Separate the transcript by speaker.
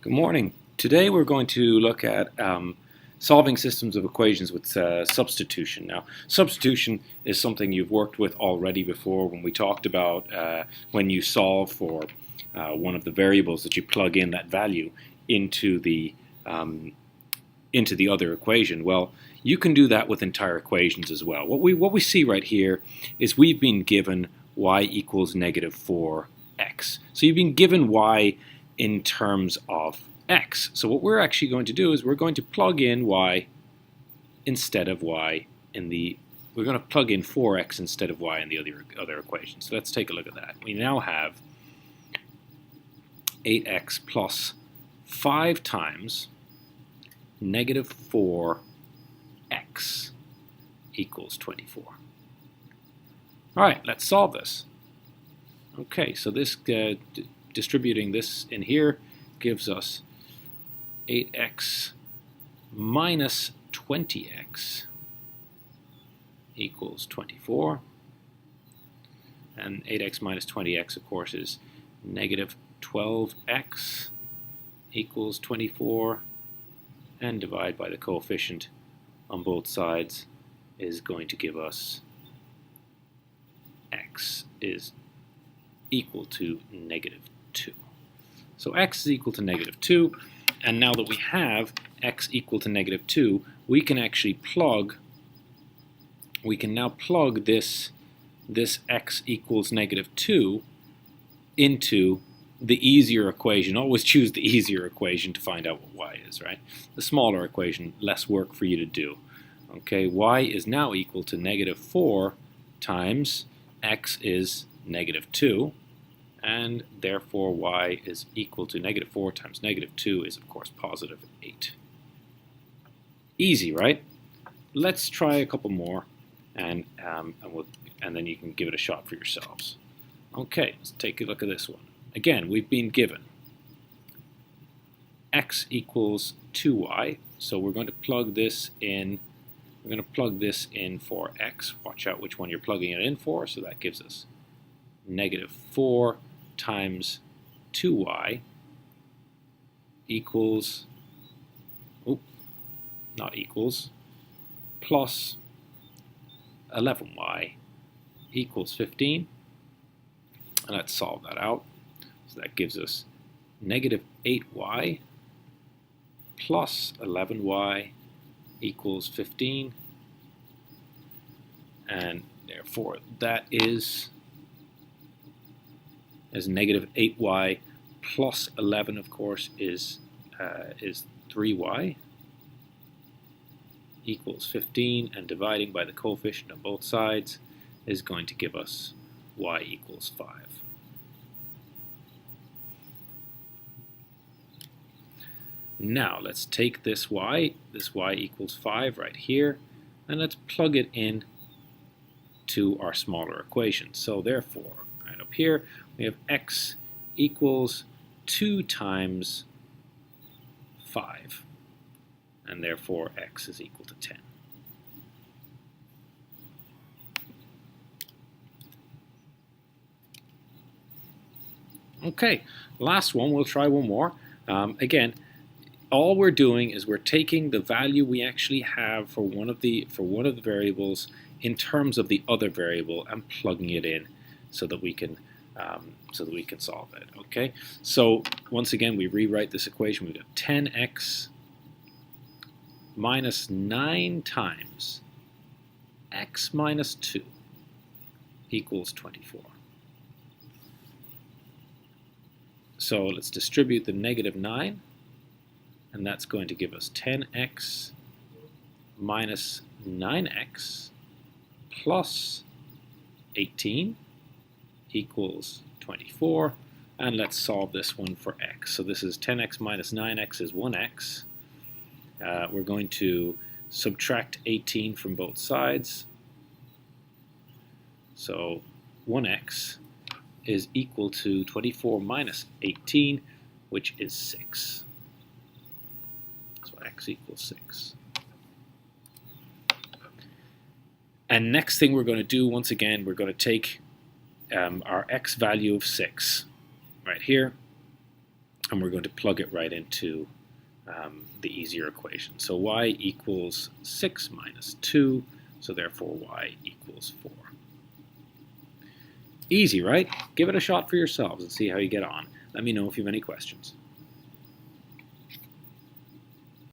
Speaker 1: Good morning. Today we're going to look at solving systems of equations with substitution. Now, substitution is something you've worked with already before when we talked about when you solve for one of the variables that you plug in that value into the other equation. Well, you can do that with entire equations as well. What we see right here is we've been given y equals negative 4x. So you've been given y in terms of x. So what we're actually going to do is we're going to plug in y instead of y in the, we're going to plug in 4x instead of y in the other equation. So let's take a look at that. We now have 8x plus 5 times negative 4x equals 24. All right, let's solve this. Okay, so this distributing this in here gives us 8x minus 20x equals 24. And 8x minus 20x, of course, is negative 12x equals 24. And divide by the coefficient on both sides is going to give us x is equal to negative 2. So x is equal to negative 2, and now that we have x equal to negative 2, we can actually now plug this x equals negative 2 into the easier equation. Always choose the easier equation to find out what y is, right? The smaller equation, less work for you to do. Okay, y is now equal to negative 4 times x is negative 2. And therefore y is equal to negative 4 times negative 2 is, of course, positive 8. Easy, right? Let's try a couple more, and then you can give it a shot for yourselves. Okay, let's take a look at this one. Again, we've been given x equals 2y, so we're going to plug this in. We're going to plug this in for x. Watch out which one you're plugging it in for, so that gives us negative 4 times 2y equals, not equals, plus 11y equals 15. And let's solve that out. So that gives us negative 8y plus 11y equals 15. And therefore that is negative 8y plus 11, of course, is 3y equals 15, and dividing by the coefficient on both sides is going to give us y equals 5. Now let's take this y equals 5 right here, and let's plug it in to our smaller equation. So therefore, right up here, we have x equals 2 times 5, and therefore x is equal to 10. Okay, last one, we'll try one more. Again, all we're doing is we're taking the value we actually have for one of the variables in terms of the other variable and plugging it in so that we can solve it. Okay, so once again we rewrite this equation. We've got 10x minus 9 times x minus 2 equals 24. So let's distribute the negative 9, and that's going to give us 10x minus 9x plus 18 equals 24, and let's solve this one for x. So this is 10x minus 9x is 1x. We're going to subtract 18 from both sides. So 1x is equal to 24 minus 18, which is 6. So x equals 6. And next thing we're going to do, once again, we're going to take our x value of 6 right here, and we're going to plug it right into the easier equation. So y equals 6 minus 2, so therefore y equals 4. Easy, right? Give it a shot for yourselves and see how you get on. Let me know if you have any questions.